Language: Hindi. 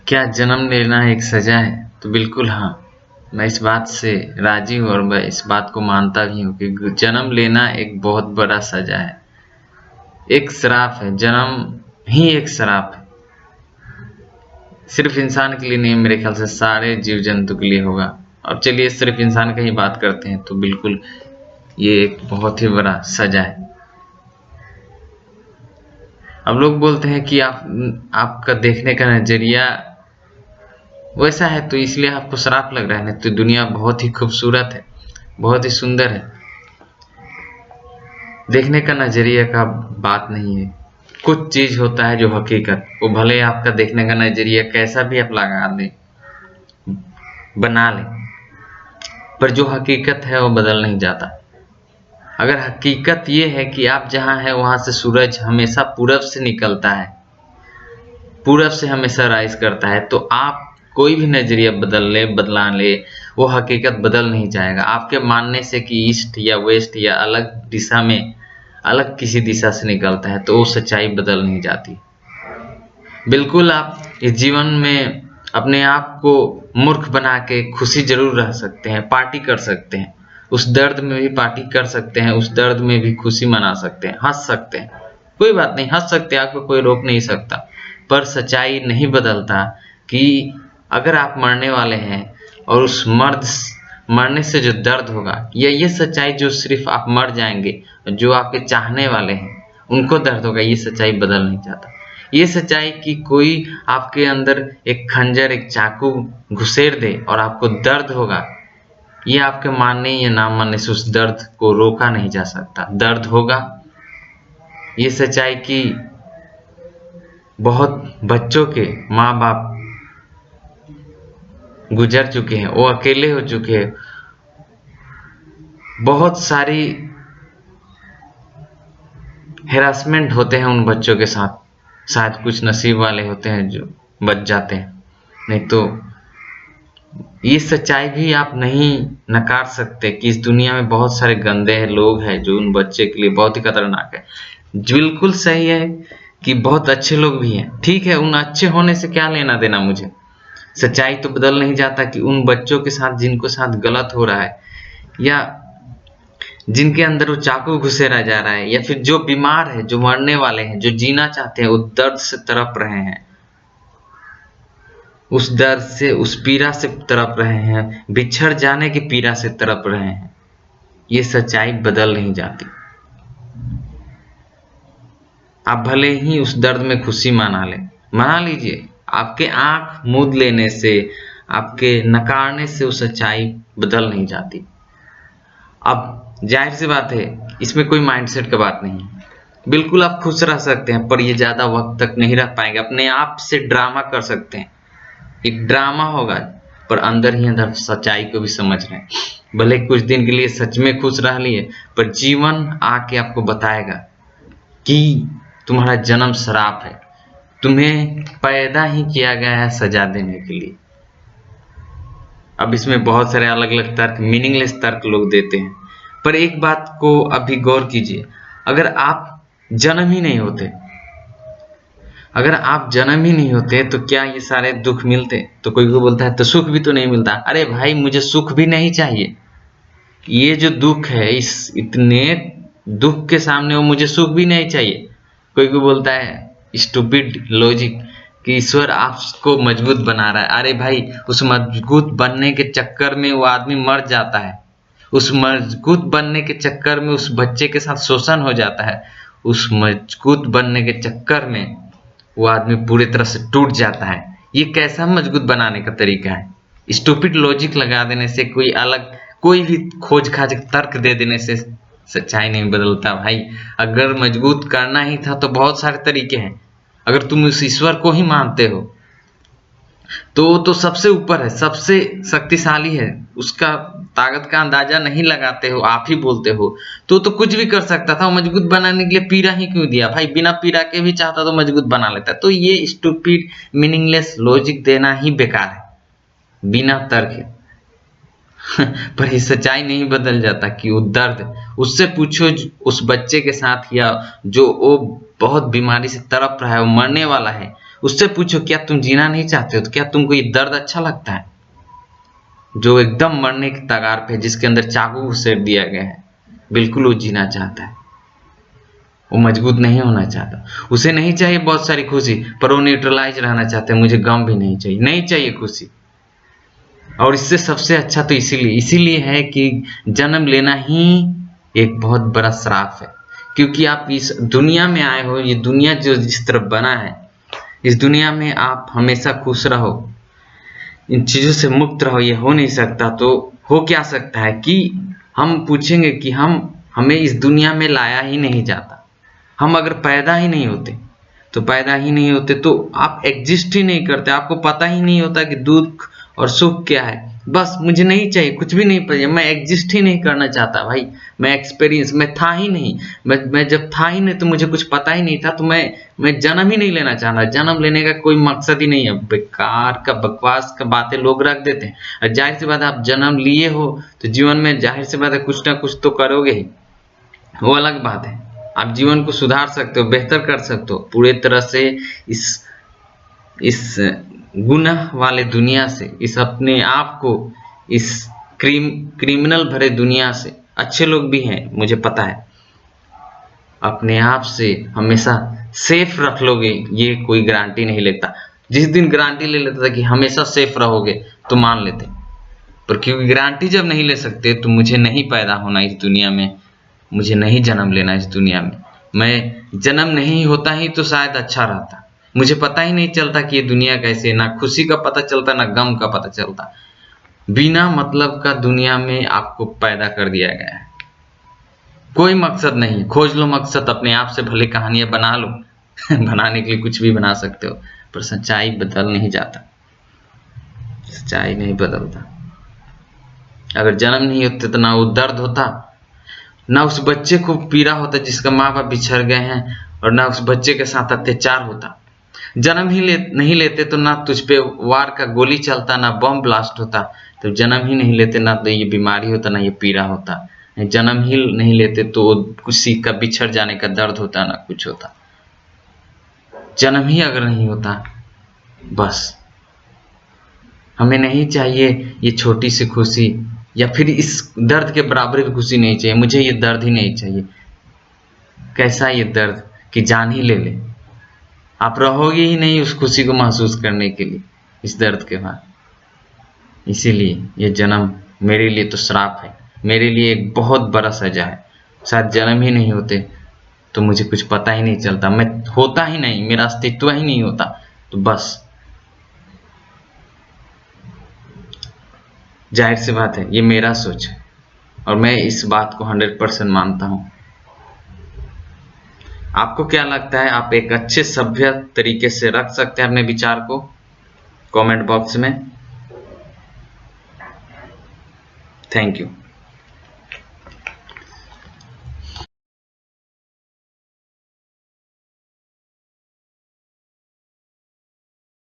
क्या जन्म लेना एक सजा है? तो बिल्कुल हाँ, मैं इस बात से राज़ी हूँ और मैं इस बात को मानता भी हूँ कि जन्म लेना एक बहुत बड़ा सजा है। एक श्राप है, जन्म ही एक श्राप है। सिर्फ इंसान के लिए नहीं, मेरे ख्याल से सारे जीव जंतु के लिए होगा। और चलिए सिर्फ इंसान की ही बात करते हैं तो बिल्कुल ये एक बहुत ही बड़ा सजा है। अब लोग बोलते हैं कि आपका देखने का नजरिया वैसा है तो इसलिए आपको श्राप लग रहा है। नहीं तो दुनिया बहुत ही खूबसूरत है, बहुत ही सुंदर है। देखने का नजरिया का बात नहीं है। कुछ चीज होता है जो हकीकत, वो भले आपका देखने का नजरिया कैसा भी आप लगा दें, बना लें, पर जो हकीकत है वो बदल नहीं जाता। अगर हकीकत ये है कि आप जहाँ हैं वहाँ से सूरज हमेशा पूरब से निकलता है, पूरब से हमेशा राइज करता है, तो आप कोई भी नजरिया बदला ले, वो हकीकत बदल नहीं जाएगा। आपके मानने से कि ईस्ट या वेस्ट या अलग दिशा में, अलग किसी दिशा से निकलता है, तो वो सच्चाई बदल नहीं जाती। बिल्कुल आप इस जीवन में अपने आप को मूर्ख बना के खुशी जरूर रह सकते हैं, पार्टी कर सकते हैं, उस दर्द में भी पार्टी कर सकते हैं, उस दर्द में भी खुशी मना सकते हैं, हंस सकते हैं, कोई बात नहीं, हंस सकते हैं, आपको कोई रोक नहीं सकता। पर सच्चाई नहीं बदलता कि अगर आप मरने वाले हैं और उस मरने से जो दर्द होगा, या ये सच्चाई जो सिर्फ आप मर जाएंगे, जो आपके चाहने वाले हैं उनको दर्द होगा, ये सच्चाई बदल नहीं जाता। ये सच्चाई कि कोई आपके अंदर एक खंजर, एक चाकू घुसेड़ दे और आपको दर्द होगा, ये आपके मानने या ना मानने से उस दर्द को रोका नहीं जा सकता। दर्द होगा। ये सच्चाई कि बहुत बच्चों के माँ बाप गुजर चुके हैं, वो अकेले हो चुके हैं। बहुत सारी हेरासमेंट होते हैं उन बच्चों के साथ। शायद कुछ नसीब वाले होते हैं जो बच जाते हैं, नहीं तो ये सच्चाई भी आप नहीं नकार सकते कि इस दुनिया में बहुत सारे गंदे लोग हैं जो उन बच्चे के लिए बहुत ही खतरनाक है। बिल्कुल सही है कि बहुत अच्छे लोग भी हैं, ठीक है, उन अच्छे होने से क्या लेना देना मुझे। सच्चाई तो बदल नहीं जाता कि उन बच्चों के साथ जिनको साथ गलत हो रहा है, या जिनके अंदर वो चाकू घुसेरा जा रहा है, या फिर जो बीमार है, जो मरने वाले हैं, जो जीना चाहते हैं, वो दर्द से तड़प रहे हैं, उस दर्द से, उस पीड़ा से तड़प रहे हैं, बिछड़ जाने की पीड़ा से तड़प रहे हैं। ये सच्चाई बदल नहीं जाती। आप भले ही उस दर्द में खुशी मना लें, मना लीजिए, आपके आंख मूंद लेने से, आपके नकारने से वो सच्चाई बदल नहीं जाती। अब जाहिर सी बात है, इसमें कोई माइंडसेट का बात नहीं है। बिल्कुल आप खुश रह सकते हैं, पर ये ज्यादा वक्त तक नहीं रह पाएंगे। अपने आप से ड्रामा कर सकते हैं, एक ड्रामा होगा, पर अंदर ही अंदर सच्चाई को भी समझ रहे हैं। भले कुछ दिन के लिए सच में खुश रह लिए, पर जीवन आके आपको बताएगा कि तुम्हारा जन्म श्राप है, तुम्हें पैदा ही किया गया है सजा देने के लिए। अब इसमें बहुत सारे अलग अलग तर्क, मीनिंगलेस तर्क लोग देते हैं, पर एक बात को अभी गौर कीजिए, अगर आप जन्म ही नहीं होते, अगर आप जन्म ही नहीं होते तो क्या ये सारे दुख मिलते? तो कोई को बोलता है तो सुख भी तो नहीं मिलता। अरे भाई, मुझे सुख भी नहीं चाहिए। ये जो दुख है, इस इतने दुख के सामने वो मुझे सुख भी नहीं चाहिए। कोई को बोलता है स्टूपिड लॉजिक कि ईश्वर आपको मजबूत बना रहा है। अरे भाई, उस मजबूत बनने के चक्कर में वो आदमी मर जाता है, उस मजबूत बनने के चक्कर में उस बच्चे के साथ शोषण हो जाता है, उस मजबूत बनने के चक्कर में वो आदमी पूरी तरह से टूट जाता है। ये कैसा मजबूत बनाने का तरीका है? स्टूपिड लॉजिक लगा देने से, कोई अलग कोई भी खोज खाज तर्क दे देने से सच्चाई नहीं बदलता भाई। अगर मजबूत करना ही था तो बहुत सारे तरीके हैं। अगर तुम उस ईश्वर को ही मानते हो तो सबसे ऊपर है, सबसे शक्तिशाली है, उसका ताकत का अंदाजा नहीं लगाते हो, आप ही बोलते हो तो कुछ भी कर सकता था। मजबूत बनाने के लिए पीड़ा ही क्यों दिया भाई? बिना पीड़ा के भी चाहता तो मजबूत बना लेता। तो ये स्टूपिड मीनिंगलेस लॉजिक देना ही बेकार है, बिना तर्क पर ये सच्चाई नहीं बदल जाता कि वो दर्द, उससे पूछो उस बच्चे के साथ, या जो वो बहुत बीमारी से तड़प रहा है, वो मरने वाला है, उससे पूछो क्या तुम जीना नहीं चाहते हो? तो क्या तुमको ये दर्द अच्छा लगता है? जो एकदम मरने की कगार पे, जिसके अंदर चाकू घुसेड़ दिया गया है, बिल्कुल वो जीना चाहता है, वो मजबूत नहीं होना चाहता। उसे नहीं चाहिए बहुत सारी खुशी, पर वो न्यूट्रलाइज रहना चाहता है। मुझे गम भी नहीं चाहिए, नहीं चाहिए खुशी। और इससे सबसे अच्छा तो इसीलिए है कि जन्म लेना ही एक बहुत बड़ा श्राप है। क्योंकि आप इस दुनिया में आए हो, ये दुनिया जो जिस तरफ बना है, इस दुनिया में आप हमेशा खुश रहो, इन चीजों से मुक्त रहो, ये हो नहीं सकता। तो हो क्या सकता है कि हम पूछेंगे कि हमें इस दुनिया में लाया ही नहीं जाता। हम अगर पैदा ही नहीं होते तो आप एग्जिस्ट ही नहीं करते, आपको पता ही नहीं होता कि दुख और सुख क्या है। बस मुझे नहीं चाहिए, कुछ भी नहीं चाहिए, मैं एग्जिस्ट ही नहीं करना चाहता भाई। मैं था ही नहीं। मैं जब था ही नहीं तो मुझे कुछ पता ही नहीं था, तो मैं जन्म ही नहीं लेना चाहता। जन्म लेने का कोई मकसद ही नहीं है। बेकार का बकवास का बातें लोग रख देते हैं। और जाहिर सी बात है, आप जन्म लिए हो तो जीवन में जाहिर सी बात है कुछ ना कुछ तो करोगे ही, वो अलग बात है। आप जीवन को सुधार सकते हो, बेहतर कर सकते हो, पूरे तरह से इस इस गुनाह वाले दुनिया से, इस अपने आप को इस क्रिमिनल भरे दुनिया से, अच्छे लोग भी हैं मुझे पता है, अपने आप से हमेशा सेफ रख लोगे, ये कोई गारंटी नहीं लेता। जिस दिन गारंटी ले लेता था कि हमेशा सेफ रहोगे तो मान लेते, पर क्योंकि गारंटी जब नहीं ले सकते तो मुझे नहीं पैदा होना इस दुनिया में, मुझे नहीं जन्म लेना इस दुनिया में। मैं जन्म नहीं होता ही तो शायद अच्छा रहता। मुझे पता ही नहीं चलता कि ये दुनिया कैसे, ना खुशी का पता चलता ना गम का पता चलता। बिना मतलब का दुनिया में आपको पैदा कर दिया गया है, कोई मकसद नहीं। खोज लो मकसद अपने आप से, भले कहानियां बना लो बनाने के लिए कुछ भी बना सकते हो, पर सच्चाई बदल नहीं जाता, सच्चाई नहीं बदलता। अगर जन्म नहीं होते तो ना वो दर्द होता, ना उस बच्चे को पीड़ा होता जिसका माँ बाप बिछड़ गए हैं, और ना उस बच्चे के साथ अत्याचार होता। जन्म ही नहीं लेते तो ना तुझ पे वार का गोली चलता, ना बम ब्लास्ट होता। तो जन्म ही नहीं लेते ना तो ये बीमारी होता, ना ये पीड़ा होता। जन्म ही नहीं लेते तो किसी का बिछड़ जाने का दर्द होता, ना कुछ होता। जन्म ही अगर नहीं होता, बस हमें नहीं चाहिए ये छोटी सी खुशी, या फिर इस दर्द के बराबर भी खुशी नहीं चाहिए। मुझे ये दर्द ही नहीं चाहिए। कैसा ये दर्द कि जान ही ले ले, आप रहोगे ही नहीं उस खुशी को महसूस करने के लिए इस दर्द के बाद। इसीलिए ये जन्म मेरे लिए तो श्राप है, मेरे लिए एक बहुत बड़ा सजा है। शायद जन्म ही नहीं होते तो मुझे कुछ पता ही नहीं चलता, मैं होता ही नहीं, मेरा अस्तित्व ही नहीं होता। तो बस जाहिर सी बात है, ये मेरा सोच है और मैं इस बात को 100% मानता हूँ। आपको क्या लगता है? आप एक अच्छे सभ्य तरीके से रख सकते हैं अपने विचार को कमेंट बॉक्स में। Thank you.